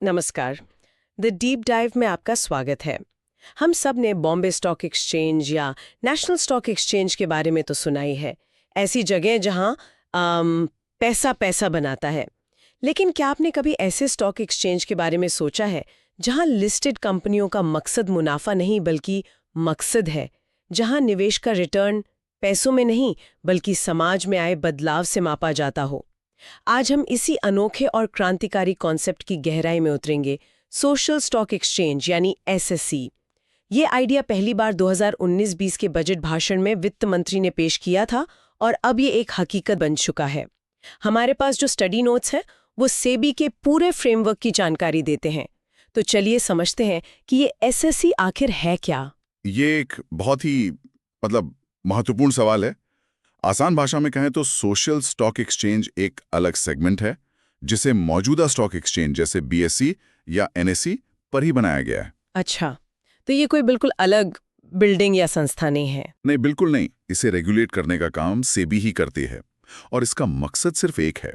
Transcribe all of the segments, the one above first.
नमस्कार। The deep dive में आपका स्वागत है। हम सब ने बॉम्बे स्टॉक एक्सचेंज या नेशनल स्टॉक एक्सचेंज के बारे में तो सुना ही है। ऐसी जगह जहां पैसा पैसा बनाता है। लेकिन क्या आपने कभी ऐसे स्टॉक एक्सचेंज के बारे में सोचा है जहां लिस्टेड कंपनियों का मकसद मुनाफा नहीं बल्कि मकसद है, जहां निवेश का रिटर्न पैसों में नहीं बल्कि समाज में आए बदलाव से मापा जाता हो? आज हम इसी अनोखे और क्रांतिकारी कॉन्सेप्ट की गहराई में उतरेंगे। सोशल स्टॉक एक्सचेंज यानी एसएससी। ये आइडिया पहली बार 2019-20 के बजट भाषण में वित्त मंत्री ने पेश किया था और अब ये एक हकीकत बन चुका है। हमारे पास जो स्टडी नोट्स हैं वो सेबी के पूरे फ्रेमवर्क की जानकारी देते हैं। तो चलिए समझते हैं कि ये एसएससी आखिर है क्या। ये एक बहुत ही महत्वपूर्ण सवाल है। आसान भाषा में कहें तो सोशल स्टॉक एक्सचेंज एक अलग सेगमेंट है जिसे मौजूदा स्टॉक एक्सचेंज जैसे बीएसई या एनएसई पर ही बनाया गया है। अच्छा, तो ये कोई बिल्कुल अलग बिल्डिंग या संस्था नहीं है? नहीं, बिल्कुल नहीं। इसे रेगुलेट करने का काम सेबी ही करती है और इसका मकसद सिर्फ एक है,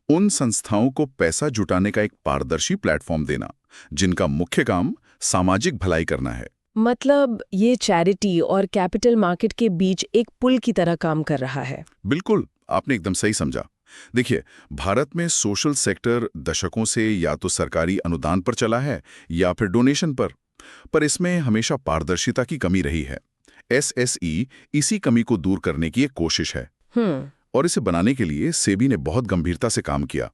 उन संस्थाओं को पैसा जुटाने का एक पारदर्शी प्लेटफॉर्म देना जिनका मुख्य काम सामाजिक भलाई करना है। मतलब ये चैरिटी और कैपिटल मार्केट के बीच एक पुल की तरह काम कर रहा है। बिल्कुल, आपने एकदम सही समझा। देखिए, भारत में सोशल सेक्टर दशकों से या तो सरकारी अनुदान पर चला है या फिर डोनेशन पर इसमें हमेशा पारदर्शिता की कमी रही है। एसएसई इसी कमी को दूर करने की एक कोशिश है और इसे बनाने के लिए सेबी ने बहुत गंभीरता से काम किया।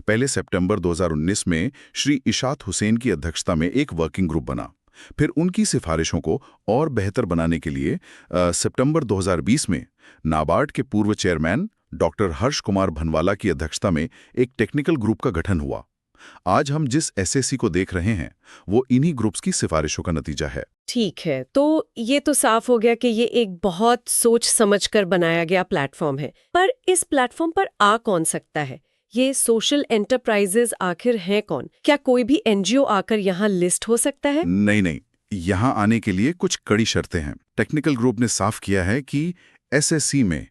पहले सितंबर 2019 में श्री इशात हुसैन की अध्यक्षता में एक वर्किंग ग्रुप बना। फिर उनकी सिफारिशों को और बेहतर बनाने के लिए सितंबर 2020 में नाबार्ड के पूर्व चेयरमैन डॉक्टर हर्ष कुमार भनवाला की अध्यक्षता में एक टेक्निकल ग्रुप का गठन हुआ। आज हम जिस एसएससी को देख रहे हैं वो इन्हीं ग्रुप्स की सिफारिशों का नतीजा है। ठीक है, तो ये तो साफ हो गया कि ये एक बहुत सोच समझकर बनाया गया प्लेटफॉर्म है। पर इस प्लेटफॉर्म पर आ कौन सकता है? ये सोशल एंटरप्राइजेज आखिर हैं कौन? क्या कोई भी एनजीओ आकर यहाँ लिस्ट हो सकता है? नहीं, यहाँ आने के लिए कुछ कड़ी शर्तें हैं। टेक्निकल ग्रुप ने साफ किया है कि एसएससी में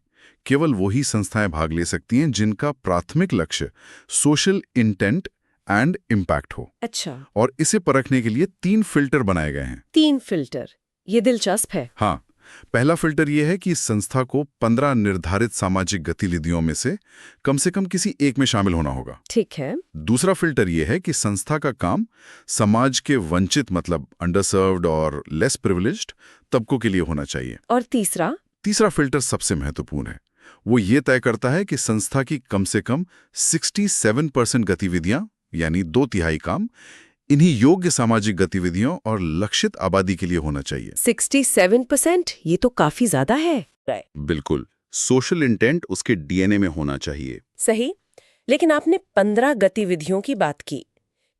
केवल वही संस्थाएं भाग ले सकती हैं जिनका प्राथमिक लक्ष्य सोशल इंटेंट एंड इम्पैक्ट हो। अच्छा, और इसे परखने के लिए 3 फिल्टर बनाए गए हैं। 3 फिल्टर, ये दिलचस्प है। हाँ, पहला फिल्टर यह है कि इस संस्था को 15 निर्धारित सामाजिक गतिविधियों में से कम किसी एक में शामिल होना होगा। ठीक है। दूसरा फिल्टर यह है कि संस्था का काम समाज के वंचित अंडरसर्व्ड और लेस प्रिविलेज्ड तबकों के लिए होना चाहिए। और तीसरा फिल्टर सबसे महत्वपूर्ण है। वो ये तय करता है कि संस्था की कम से कम 67% गतिविधियां यानी 2/3 काम इन्हीं योग्य सामाजिक गतिविधियों और लक्षित आबादी के लिए होना चाहिए। 67%? ये तो काफी ज्यादा है। बिल्कुल, सोशल इंटेंट उसके डीएनए में होना चाहिए। सही, लेकिन आपने 15 गतिविधियों की बात की।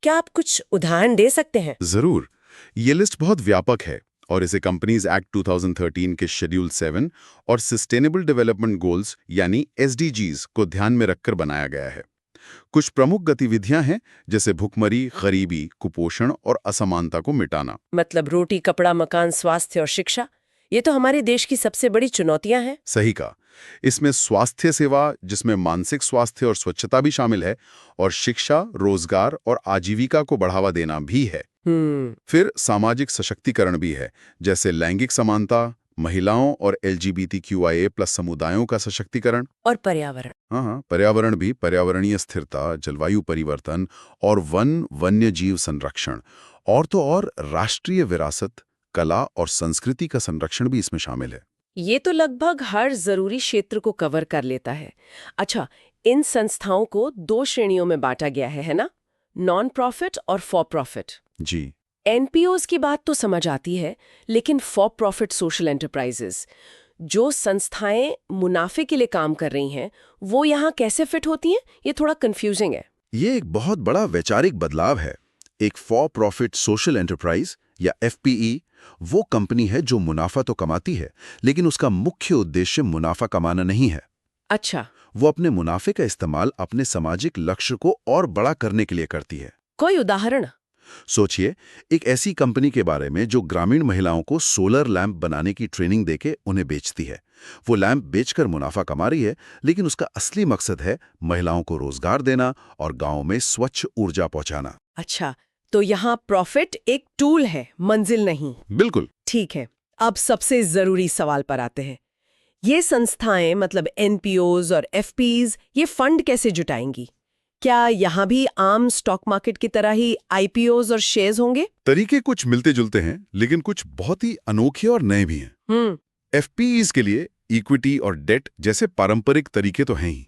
क्या आप कुछ उदाहरण दे सकते हैं? जरूर। ये लिस्ट बहुत व्यापक है और इसे कंपनीज एक्ट 2013 के शेड्यूल 7 और सस्टेनेबल डेवलपमेंट गोल्स यानी एसडीजीज को ध्यान में रखकर बनाया गया है। कुछ प्रमुख गतिविधियां हैं जैसे भुखमरी, गरीबी, कुपोषण और असमानता को मिटाना। मतलब रोटी, कपड़ा, मकान, स्वास्थ्य और शिक्षा, ये तो हमारे देश की सबसे बड़ी चुनौतियां हैं। सही कहा। इसमें स्वास्थ्य सेवा जिसमें मानसिक स्वास्थ्य और स्वच्छता भी शामिल है और शिक्षा, रोजगार और आजीविका को बढ़ावा देना भी है। फिर सामाजिक सशक्तिकरण भी है जैसे लैंगिक समानता, महिलाओं और LGBTQIA+ समुदायों का सशक्तिकरण। और पर्यावरण। हाँ, पर्यावरण भी, पर्यावरणीय स्थिरता, जलवायु परिवर्तन और वन्य जीव संरक्षण और तो और राष्ट्रीय विरासत, कला और संस्कृति का संरक्षण भी इसमें शामिल है। ये तो लगभग हर जरूरी क्षेत्र को कवर कर लेता है। अच्छा, इन संस्थाओं को 2 श्रेणियों में बांटा गया है ना? नॉन प्रॉफिट और फॉर प्रॉफिट। जी। एनपीओज की बात तो समझ आती है, लेकिन फॉर प्रॉफिट सोशल एंटरप्राइजेस, जो संस्थाएं मुनाफे के लिए काम कर रही हैं, वो यहाँ कैसे फिट होती हैं? ये थोड़ा कंफ्यूजिंग है। ये एक बहुत बड़ा वैचारिक बदलाव है। एक फॉर प्रॉफिट सोशल एंटरप्राइज या एफपीई वो कंपनी है जो मुनाफा तो कमाती है, लेकिन उसका मुख्य उद्देश्य मुनाफा कमाना नहीं है। अच्छा। वो अपने मुनाफे का इस्तेमाल अपने सामाजिक लक्ष्य को और बड़ा करने के लिए करती है। कोई उदाहरण? सोचिए, एक ऐसी कंपनी के बारे में जो ग्रामीण महिलाओं को सोलर लैंप बनाने की ट्रेनिंग देके उन्हें बेचती है। वो लैंप बेचकर मुनाफा कमा रही है, लेकिन उसका असली मकसद है महिलाओं को रोजगार देना और गांव में स्वच्छ ऊर्जा पहुंचाना। अच्छा, तो यहाँ प्रॉफिट एक टूल है, मंजिल नहीं। बिल्कुल। ठीक है, अब सबसे जरूरी सवाल पर आते हैं। ये संस्थाएं मतलब एनपीओज और एफपीज ये फंड कैसे जुटाएंगी? क्या यहाँ भी आम स्टॉक मार्केट की तरह ही आईपीओज और शेयर्स होंगे? तरीके कुछ मिलते जुलते हैं, लेकिन कुछ बहुत ही अनोखे और नए भी हैं। एफपीईज के लिए इक्विटी और डेट जैसे पारंपरिक तरीके तो हैं ही,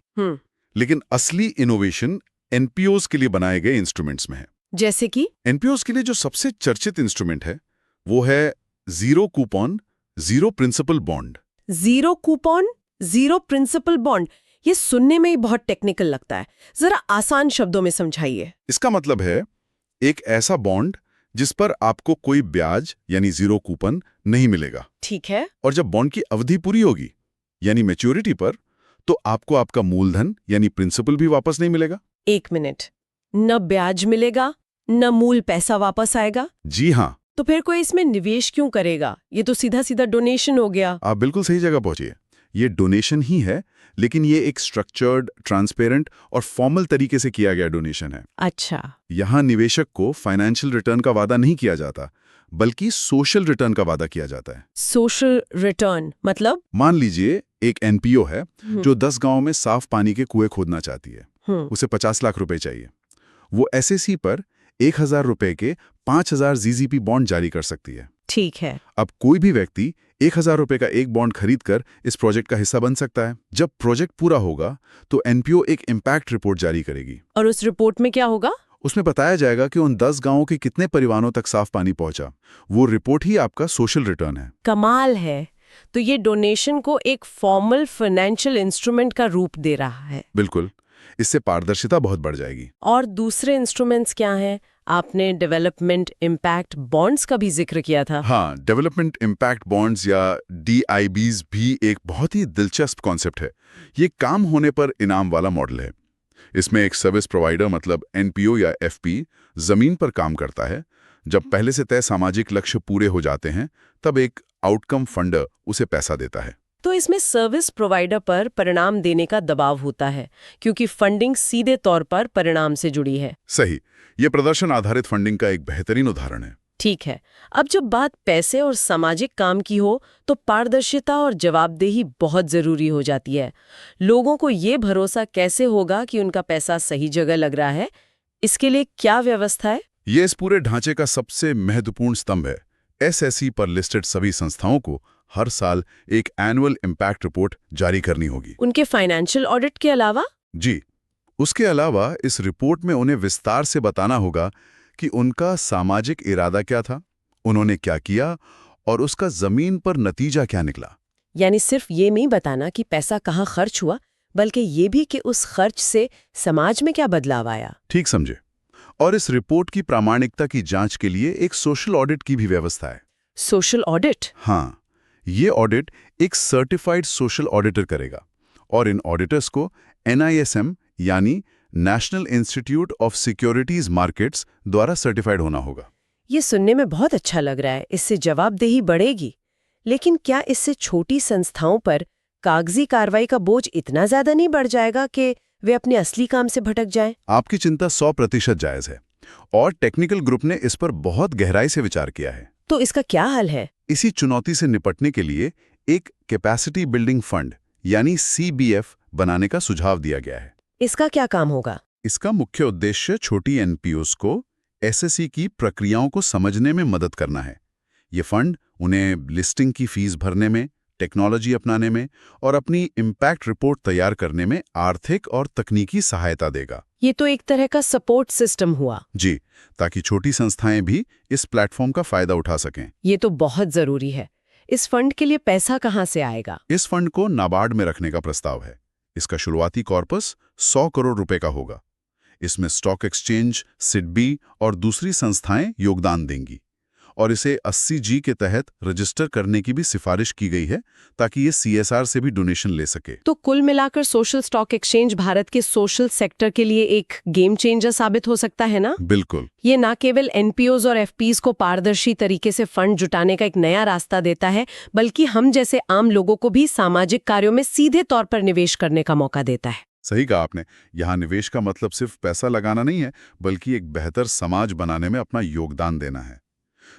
लेकिन असली इनोवेशन एनपीओज के लिए बनाए गए इंस्ट्रूमेंट्स में है। जैसे कि एनपीओज के लिए जो सबसे चर्चित इंस्ट्रूमेंट है वो है zero coupon zero principal bond. Zero coupon zero principal bond, ये सुनने में ही बहुत टेक्निकल लगता है। जरा आसान शब्दों में समझाइए। इसका मतलब है एक ऐसा बॉन्ड जिस पर आपको कोई ब्याज यानी जीरो कूपन नहीं मिलेगा। ठीक है। और जब बॉन्ड की अवधि पूरी होगी यानी मैच्योरिटी पर, तो आपको आपका मूलधन यानी प्रिंसिपल भी वापस नहीं मिलेगा। एक मिनट, न ब्याज मिलेगा न मूल पैसा वापस आएगा? जी हाँ। तो फिर कोई इसमें निवेश क्यों करेगा? ये तो सीधा सीधा डोनेशन हो गया। आप बिल्कुल सही जगह पहुंचिए। ये डोनेशन ही है, लेकिन ये एक स्ट्रक्चर्ड, ट्रांसपेरेंट और फॉर्मल तरीके से किया गया डोनेशन है। अच्छा। यहाँ निवेशक को फाइनेंशियल रिटर्न का वादा नहीं किया जाता, बल्कि सोशल रिटर्न का वादा किया जाता है। सोशल रिटर्न मतलब? मान लीजिए एक एनपीओ है जो 10 गांव में साफ पानी के कुएं खोदना चाहती है। उसे 50 लाख रुपए चाहिए। वो एसएसी पर 1000 रुपए के 5000 जीजीपी बॉन्ड जारी कर सकती है। ठीक है। अब कोई भी व्यक्ति 1000 रुपए का एक बॉन्ड खरीदकर इस प्रोजेक्ट का हिस्सा बन सकता है। जब प्रोजेक्ट पूरा होगा तो एनपीओ एक इम्पैक्ट रिपोर्ट जारी करेगी। और उस रिपोर्ट में क्या होगा? उसमें बताया जाएगा कि उन 10 गांवों के कितने परिवारों तक साफ पानी पहुंचा। वो रिपोर्ट ही आपका सोशल रिटर्न है। कमाल है। तो ये डोनेशन को एक फॉर्मल फाइनेंशियल इंस्ट्रूमेंट का रूप दे रहा है। बिल्कुल। इससे पारदर्शिता बहुत बढ़ जाएगी। और दूसरे इंस्ट्रूमेंट्स क्या हैं? आपने डेवलपमेंट इम्पैक्ट बॉन्ड्स का भी जिक्र किया था। हाँ, डेवलपमेंट इम्पैक्ट बॉन्ड्स या डीआईबीज भी एक बहुत ही दिलचस्प कॉन्सेप्ट है। ये काम होने पर इनाम वाला मॉडल है। इसमें एक सर्विस प्रोवाइडर मतलब एनपीओ या एफपी जमीन पर काम करता है। जब पहले से तय सामाजिक लक्ष्य पूरे हो जाते हैं, तब एक आउटकम फंडर उसे पैसा देता है। तो इसमें सर्विस प्रोवाइडर पर परिणाम देने का दबाव होता है, क्योंकि फंडिंग सीधे तौर पर परिणाम से जुड़ी है। सही। ये प्रदर्शन आधारित फंडिंग का एक बेहतरीन उदाहरण है। ठीक है। अब जब बात पैसे और सामाजिक काम की हो तो पारदर्शिता और जवाबदेही बहुत जरूरी हो जाती है। लोगों को ये भरोसा कैसे होगा कि उनका पैसा सही जगह लग रहा है? इसके लिए क्या व्यवस्था है? ये इस पूरे ढांचे का सबसे महत्वपूर्ण स्तंभ है। एसएससी पर लिस्टेड सभी संस्थाओं को हर साल एक एनुअल इम्पैक्ट रिपोर्ट जारी करनी होगी। उनके फाइनेंशियल ऑडिट के अलावा? जी। उसके अलावा इस रिपोर्ट में उन्हें विस्तार से बताना होगा कि उनका सामाजिक इरादा क्या था, उन्होंने क्या किया और उसका जमीन पर नतीजा क्या निकला। यानी सिर्फ ये नहीं बताना कि पैसा कहाँ खर्च हुआ, बल्कि ये भी कि उस खर्च से समाज में क्या बदलाव आया। ठीक समझे। और इस रिपोर्ट की प्रामाणिकता की जांच के लिए एक सोशल ऑडिट की भी व्यवस्था है। Social audit? हाँ, ये ऑडिट एक सर्टिफाइड सोशल ऑडिटर करेगा और इन ऑडिटर्स को NISM यानी national institute of securities markets द्वारा सर्टिफाइड होना होगा। ये सुनने में बहुत अच्छा लग रहा है। इससे जवाबदेही बढ़ेगी। लेकिन क्या इससे छोटी संस्थाओं पर कागजी कार्रवाई का बोझ इतना ज्यादा नहीं बढ़ जाएगा कि वे अपने असली काम से भटक जाएं? आपकी चिंता 100% जायज है और टेक्निकल ग्रुप ने इस पर बहुत गहराई से विचार किया है। तो इसका क्या हल है? इसी चुनौती से निपटने के लिए एक कैपेसिटी बिल्डिंग फंड यानी CBF बनाने का सुझाव दिया गया है। इसका क्या काम होगा? इसका मुख्य उद्देश्य छोटी एनपीओस को एसएससी की प्रक्रियाओं को समझने में मदद करना है। ये फंड उन्हें लिस्टिंग की फीस भरने में, टेक्नोलॉजी अपनाने में और अपनी इम्पैक्ट रिपोर्ट तैयार करने में आर्थिक और तकनीकी सहायता देगा। ये तो एक तरह का सपोर्ट सिस्टम हुआ। जी, ताकि छोटी संस्थाएं भी इस प्लेटफॉर्म का फायदा उठा सकें। ये तो बहुत जरूरी है। इस फंड के लिए पैसा कहाँ से आएगा? इस फंड को नाबार्ड में रखने का प्रस्ताव है। इसका शुरुआती कॉर्पस 100 करोड़ रुपए का होगा। इसमें स्टॉक एक्सचेंज, सिडबी और दूसरी संस्थाएं योगदान देंगी और इसे 80G के तहत रजिस्टर करने की भी सिफारिश की गई है ताकि ये CSR से भी डोनेशन ले सके। तो कुल मिलाकर सोशल स्टॉक एक्सचेंज भारत के सोशल सेक्टर के लिए एक गेम चेंजर साबित हो सकता है ना? बिल्कुल। ये ना केवल NPOs और FPs को पारदर्शी तरीके से फंड जुटाने का एक नया रास्ता देता है, बल्कि हम जैसे आम लोगों को भी सामाजिक कार्यों में सीधे तौर पर निवेश करने का मौका देता है। सही कहा आपने। यहाँ निवेश का मतलब सिर्फ पैसा लगाना नहीं है, बल्कि एक बेहतर समाज बनाने में अपना योगदान देना है।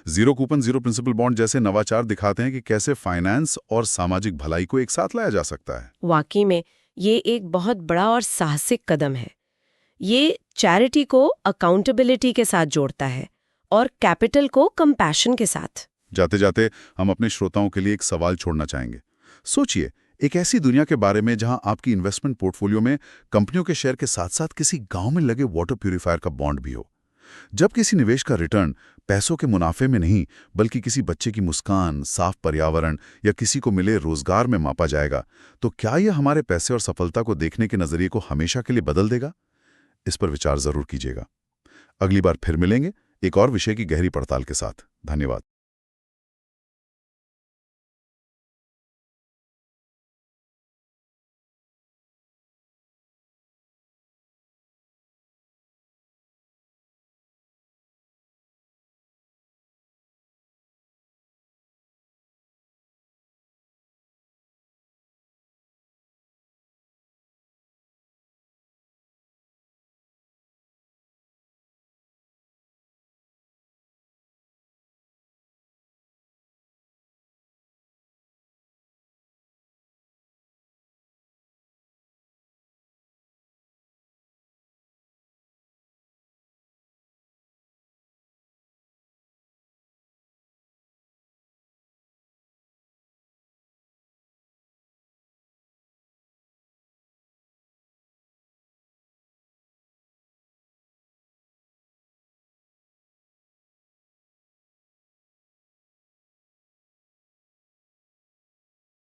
Zero coupon zero principal bond जैसे नवाचार दिखाते हैं कि कैसे फाइनेंस और सामाजिक भलाई को एक साथ लाया जा सकता है। वाकई में ये एक बहुत बड़ा और साहसिक कदम है। ये चैरिटी को अकाउंटेबिलिटी के साथ जोड़ता है और कैपिटल को कंपैशन के साथ। जाते जाते हम अपने श्रोताओं के लिए एक सवाल छोड़ना चाहेंगे। सोचिए, एक ऐसी दुनिया के बारे में जहां आपकी इन्वेस्टमेंट पोर्टफोलियो में कंपनियों के शेयर के साथ साथ किसी गांव में लगे वाटर प्यूरिफायर का बॉन्ड भी हो। जब किसी निवेश का रिटर्न पैसों के मुनाफे में नहीं, बल्कि किसी बच्चे की मुस्कान, साफ पर्यावरण या किसी को मिले रोजगार में मापा जाएगा, तो क्या यह हमारे पैसे और सफलता को देखने के नजरिए को हमेशा के लिए बदल देगा? इस पर विचार जरूर कीजिएगा। अगली बार फिर मिलेंगे एक और विषय की गहरी पड़ताल के साथ। धन्यवाद।